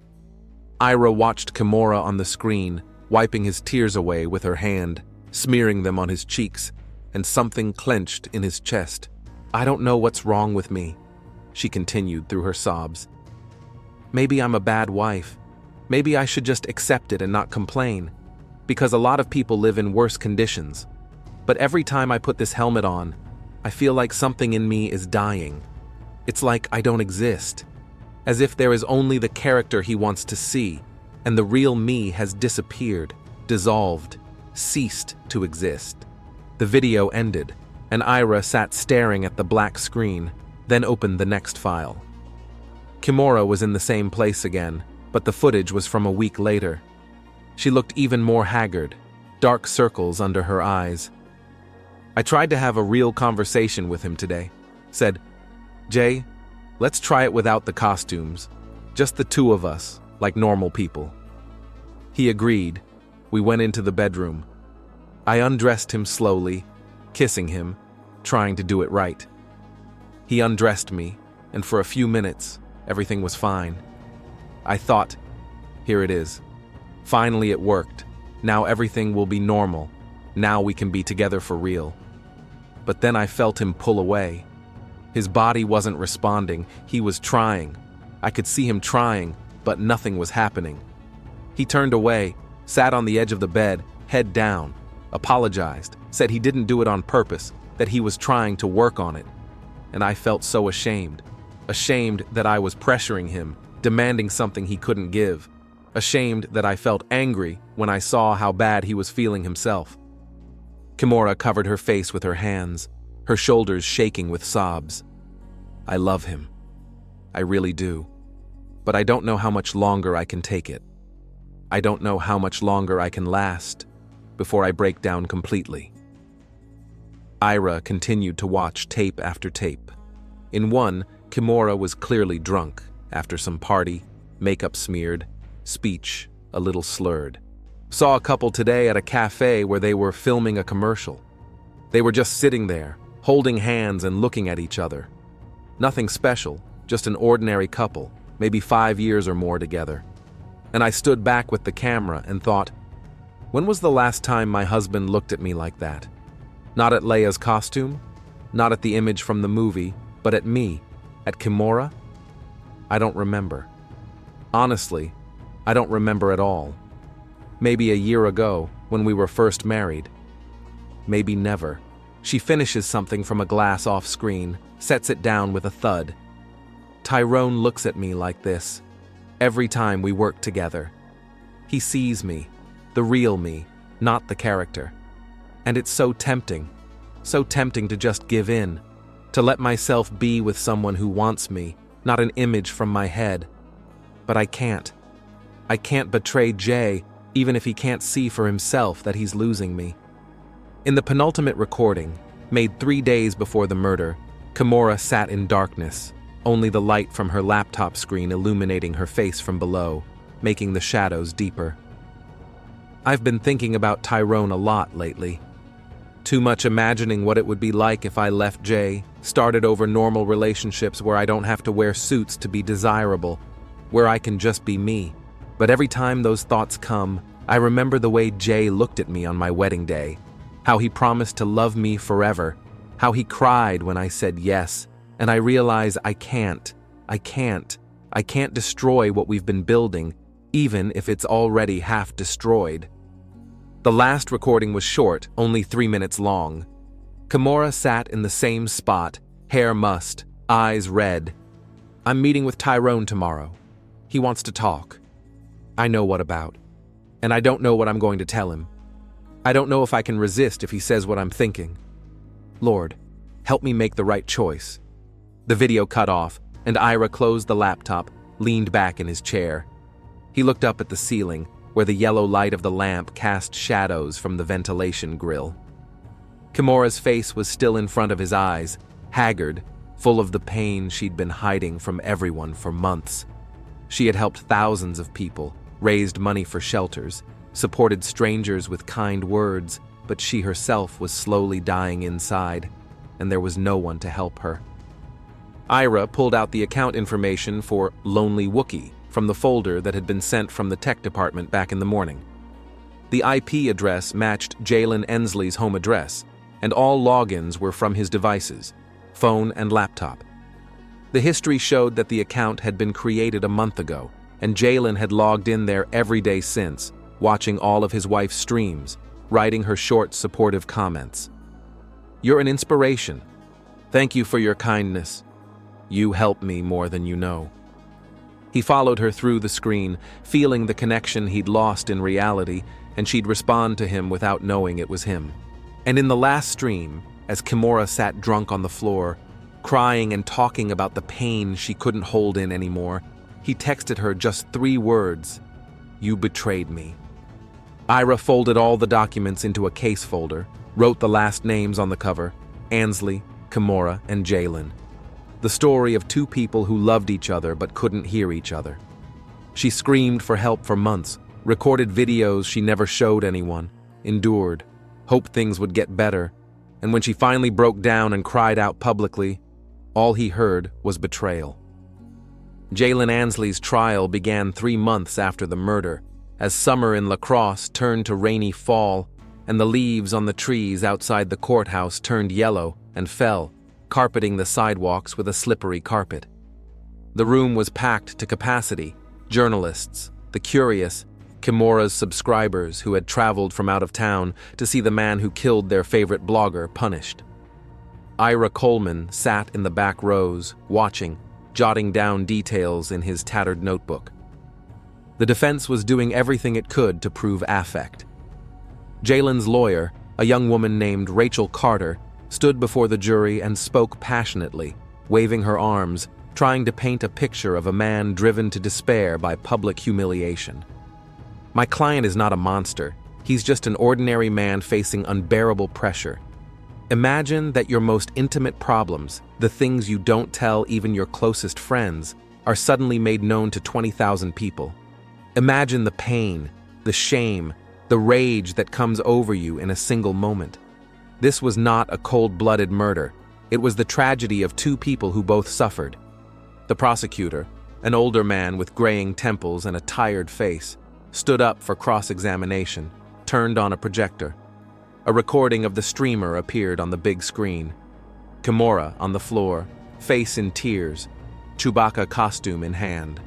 Speaker 1: Ira watched Kimura on the screen, wiping his tears away with her hand, smearing them on his cheeks, and something clenched in his chest. "I don't know what's wrong with me," she continued through her sobs. "Maybe I'm a bad wife. Maybe I should just accept it and not complain, because a lot of people live in worse conditions. But every time I put this helmet on, I feel like something in me is dying. It's like I don't exist. As if there is only the character he wants to see, and the real me has disappeared, dissolved, ceased to exist." The video ended, and Ira sat staring at the black screen, then opened the next file. Kimura was in the same place again, but the footage was from a week later. She looked even more haggard, dark circles under her eyes. I tried to have a real conversation with him today. Said, "Jay, let's try it without the costumes. Just the two of us, like normal people." He agreed. We went into the bedroom. I undressed him slowly, kissing him, trying to do it right. He undressed me, and for a few minutes, everything was fine. I thought, here it is. Finally it worked. Now everything will be normal. Now we can be together for real. But then I felt him pull away. His body wasn't responding. He was trying. I could see him trying, but nothing was happening. He turned away, sat on the edge of the bed, head down, apologized, said he didn't do it on purpose, that he was trying to work on it. And I felt so ashamed. Ashamed that I was pressuring him, demanding something he couldn't give. Ashamed that I felt angry when I saw how bad he was feeling himself. Kimura covered her face with her hands, her shoulders shaking with sobs. I love him. I really do. But I don't know how much longer I can take it. I don't know how much longer I can last before I break down completely. Ira continued to watch tape after tape. In one, Kimura was clearly drunk after some party, makeup smeared, speech a little slurred. Saw a couple today at a cafe where they were filming a commercial. They were just sitting there, holding hands and looking at each other. Nothing special, just an ordinary couple, maybe 5 years or more together. And I stood back with the camera and thought, when was the last time my husband looked at me like that? Not at Leia's costume, not at the image from the movie, but at me, at Kimura? I don't remember. Honestly, I don't remember at all. Maybe a year ago, when we were first married. Maybe never. She finishes something from a glass off screen, sets it down with a thud. Tyrone looks at me like this, every time we work together. He sees me, the real me, not the character. And it's so tempting to just give in, to let myself be with someone who wants me, not an image from my head. But I can't. I can't betray Jay, even if he can't see for himself that he's losing me. In the penultimate recording, made 3 days before the murder, Kimura sat in darkness, only the light from her laptop screen illuminating her face from below, making the shadows deeper. I've been thinking about Tyrone a lot lately. Too much imagining what it would be like if I left Jay, started over normal relationships where I don't have to wear suits to be desirable, where I can just be me. But every time those thoughts come, I remember the way Jay looked at me on my wedding day, how he promised to love me forever, how he cried when I said yes, and I realize I can't destroy what we've been building, even if it's already half destroyed. The last recording was short, only 3 minutes long. Kimura sat in the same spot, hair mussed, eyes red. I'm meeting with Tyrone tomorrow. He wants to talk. I know what about. And I don't know what I'm going to tell him. I don't know if I can resist if he says what I'm thinking. Lord, help me make the right choice. The video cut off, and Ira closed the laptop, leaned back in his chair. He looked up at the ceiling, where the yellow light of the lamp cast shadows from the ventilation grill. Kimura's face was still in front of his eyes, haggard, full of the pain she'd been hiding from everyone for months. She had helped thousands of people, raised money for shelters, supported strangers with kind words, but she herself was slowly dying inside, and there was no one to help her. Ira pulled out the account information for Lonely Wookiee from the folder that had been sent from the tech department back in the morning. The IP address matched Jalen Ensley's home address, and all logins were from his devices, phone and laptop. The history showed that the account had been created a month ago, and Jalen had logged in there every day since, watching all of his wife's streams, writing her short, supportive comments. You're an inspiration. Thank you for your kindness. You help me more than you know. He followed her through the screen, feeling the connection he'd lost in reality, and she'd respond to him without knowing it was him. And in the last stream, as Kimura sat drunk on the floor, crying and talking about the pain she couldn't hold in anymore, he texted her just 3 words: "You betrayed me." Ira folded all the documents into a case folder, wrote the last names on the cover: Ansley, Kimura, and Jalen. The story of 2 people who loved each other but couldn't hear each other. She screamed for help for months, recorded videos she never showed anyone, endured, hoped things would get better, and when she finally broke down and cried out publicly, all he heard was betrayal. Jalen Ansley's trial began 3 months after the murder, as summer in La Crosse turned to rainy fall, and the leaves on the trees outside the courthouse turned yellow and fell, carpeting the sidewalks with a slippery carpet. The room was packed to capacity: journalists, the curious, Kimura's subscribers who had traveled from out of town to see the man who killed their favorite blogger punished. Ira Coleman sat in the back rows, watching, jotting down details in his tattered notebook. The defense was doing everything it could to prove affect. Jalen's lawyer, a young woman named Rachel Carter, stood before the jury and spoke passionately, waving her arms, trying to paint a picture of a man driven to despair by public humiliation. My client is not a monster. He's just an ordinary man facing unbearable pressure. Imagine that your most intimate problems, the things you don't tell even your closest friends, are suddenly made known to 20,000 people. Imagine the pain, the shame, the rage that comes over you in a single moment. This was not a cold-blooded murder. It was the tragedy of 2 people who both suffered. The prosecutor, an older man with graying temples and a tired face, stood up for cross-examination, turned on a projector. A recording of the streamer appeared on the big screen. Kimura on the floor, face in tears, Chewbacca costume in hand.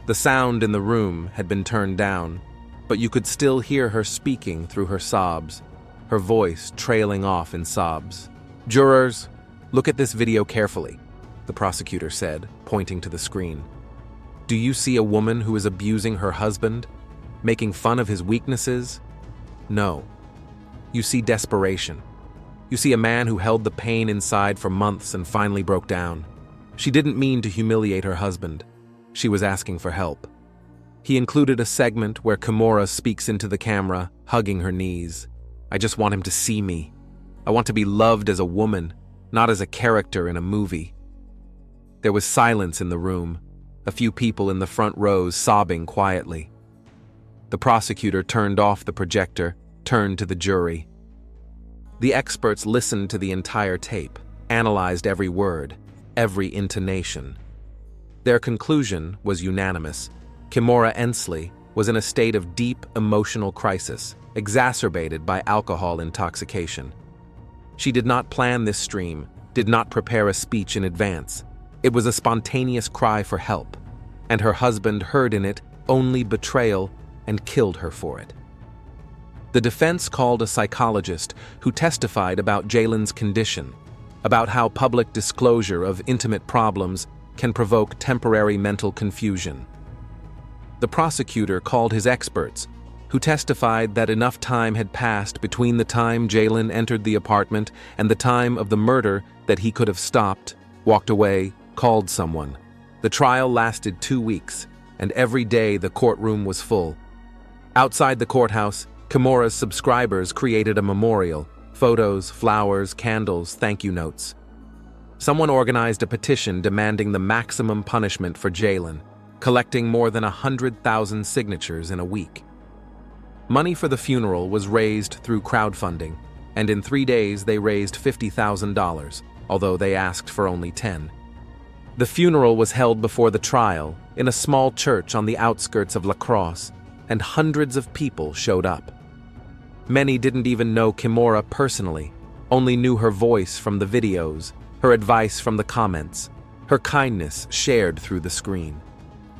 Speaker 1: The sound in the room had been turned down, but you could still hear her speaking through her sobs, her voice trailing off in sobs. "Jurors, look at this video carefully," the prosecutor said, pointing to the screen. "Do you see a woman who is abusing her husband, making fun of his weaknesses? No. You see desperation. You see a man who held the pain inside for months and finally broke down. She didn't mean to humiliate her husband. She was asking for help." He included a segment where Kimura speaks into the camera, hugging her knees. "I just want him to see me. I want to be loved as a woman, not as a character in a movie." There was silence in the room, a few people in the front rows sobbing quietly. The prosecutor turned off the projector, turned to the jury. The experts listened to the entire tape, analyzed every word, every intonation. Their conclusion was unanimous. Kimura Ensley, was in a state of deep emotional crisis, exacerbated by alcohol intoxication. She did not plan this stream, did not prepare a speech in advance. It was a spontaneous cry for help, and her husband heard in it only betrayal and killed her for it. The defense called a psychologist who testified about Jaylen's condition, about how public disclosure of intimate problems can provoke temporary mental confusion. The prosecutor called his experts, who testified that enough time had passed between the time Jaylen entered the apartment and the time of the murder that he could have stopped, walked away, called someone. The trial lasted 2 weeks, and every day the courtroom was full. Outside the courthouse, Kimura's subscribers created a memorial: photos, flowers, candles, thank you notes. Someone organized a petition demanding the maximum punishment for Jaylen, collecting more than 100,000 signatures in a week. Money for the funeral was raised through crowdfunding, and in 3 days they raised $50,000, although they asked for only 10. The funeral was held before the trial in a small church on the outskirts of La Crosse, and hundreds of people showed up. Many didn't even know Kimura personally, only knew her voice from the videos, her advice from the comments, her kindness shared through the screen.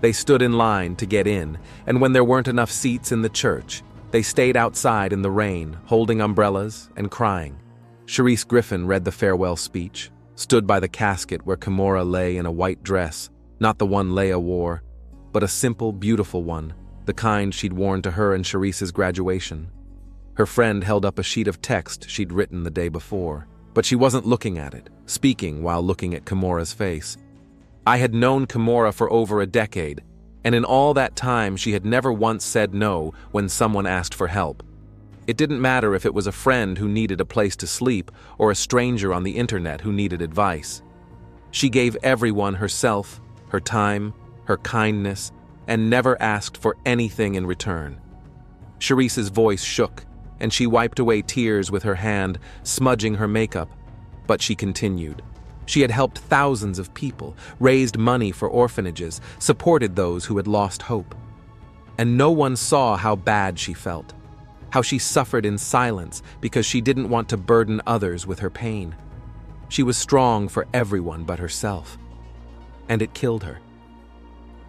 Speaker 1: They stood in line to get in, and when there weren't enough seats in the church, they stayed outside in the rain, holding umbrellas and crying. Charisse Griffin read the farewell speech, stood by the casket where Kimura lay in a white dress, not the one Leia wore, but a simple, beautiful one, the kind she'd worn to her and Charisse's graduation. Her friend held up a sheet of text she'd written the day before, but she wasn't looking at it, speaking while looking at Kimura's face. I had known Kimura for over a decade, and in all that time she had never once said no when someone asked for help. It didn't matter if it was a friend who needed a place to sleep or a stranger on the internet who needed advice. She gave everyone herself, her time, her kindness, and never asked for anything in return. Charisse's voice shook, and she wiped away tears with her hand, smudging her makeup, but she continued. She had helped thousands of people, raised money for orphanages, supported those who had lost hope. And no one saw how bad she felt, how she suffered in silence because she didn't want to burden others with her pain. She was strong for everyone but herself, and it killed her.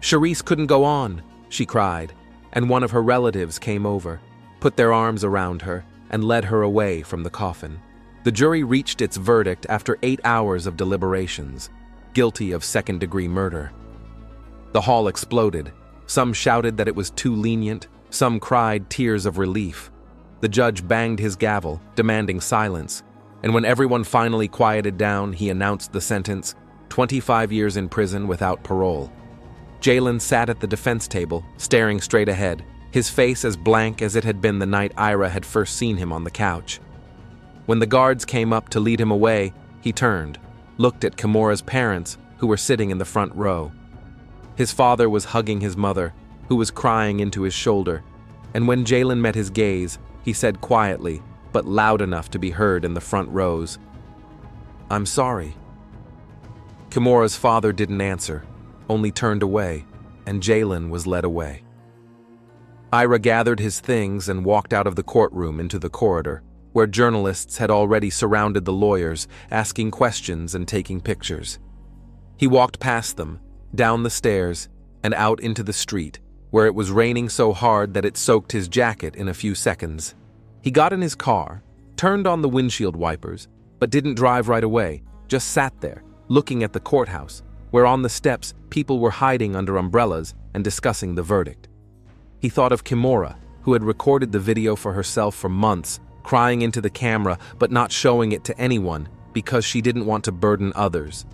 Speaker 1: Charisse couldn't go on, she cried, and one of her relatives came over, put their arms around her, and led her away from the coffin. The jury reached its verdict after 8 hours of deliberations, guilty of second-degree murder. The hall exploded. Some shouted that it was too lenient, some cried tears of relief. The judge banged his gavel, demanding silence, and when everyone finally quieted down, he announced the sentence: 25 years in prison without parole. Jaylen sat at the defense table, staring straight ahead, his face as blank as it had been the night Ira had first seen him on the couch. When the guards came up to lead him away, he turned, looked at Kimura's parents, who were sitting in the front row. His father was hugging his mother, who was crying into his shoulder, and when Jaylen met his gaze, he said quietly, but loud enough to be heard in the front rows, "I'm sorry." Kimura's father didn't answer, only turned away, and Jaylen was led away. Ira gathered his things and walked out of the courtroom into the corridor, where journalists had already surrounded the lawyers, asking questions and taking pictures. He walked past them, down the stairs, and out into the street, where it was raining so hard that it soaked his jacket in a few seconds. He got in his car, turned on the windshield wipers, but didn't drive right away, just sat there, looking at the courthouse, where on the steps people were hiding under umbrellas and discussing the verdict. He thought of Kimura, who had recorded the video for herself for months, crying into the camera but not showing it to anyone because she didn't want to burden others.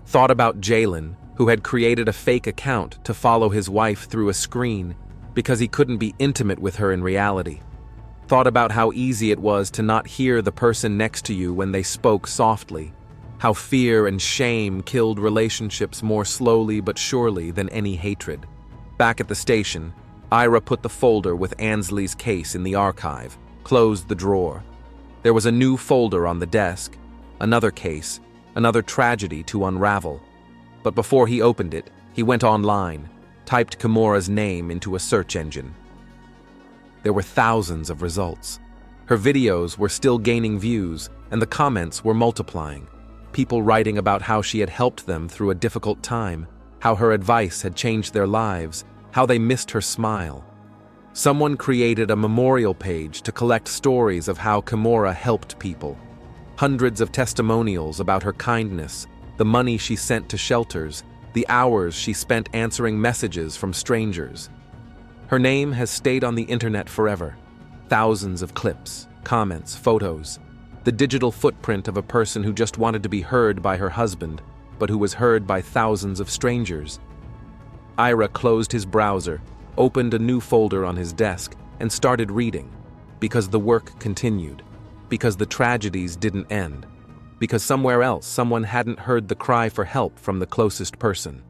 Speaker 1: Thought about Jaylen, who had created a fake account to follow his wife through a screen because he couldn't be intimate with her in reality. Thought about how easy it was to not hear the person next to you when they spoke softly, how fear and shame killed relationships more slowly but surely than any hatred. Back at the station, Ira put the folder with Ansley's case in the archive, closed the drawer. There was a new folder on the desk, another case, another tragedy to unravel. But before he opened it, he went online, typed Kimura's name into a search engine. There were thousands of results. Her videos were still gaining views, and the comments were multiplying. People writing about how she had helped them through a difficult time, how her advice had changed their lives, how they missed her smile. Someone created a memorial page to collect stories of how Kimura helped people. Hundreds of testimonials about her kindness, the money she sent to shelters, the hours she spent answering messages from strangers. Her name has stayed on the internet forever. Thousands of clips, comments, photos. The digital footprint of a person who just wanted to be heard by her husband, but who was heard by thousands of strangers. Ira closed his browser, opened a new folder on his desk, and started reading. Because the work continued. Because the tragedies didn't end. Because somewhere else someone hadn't heard the cry for help from the closest person.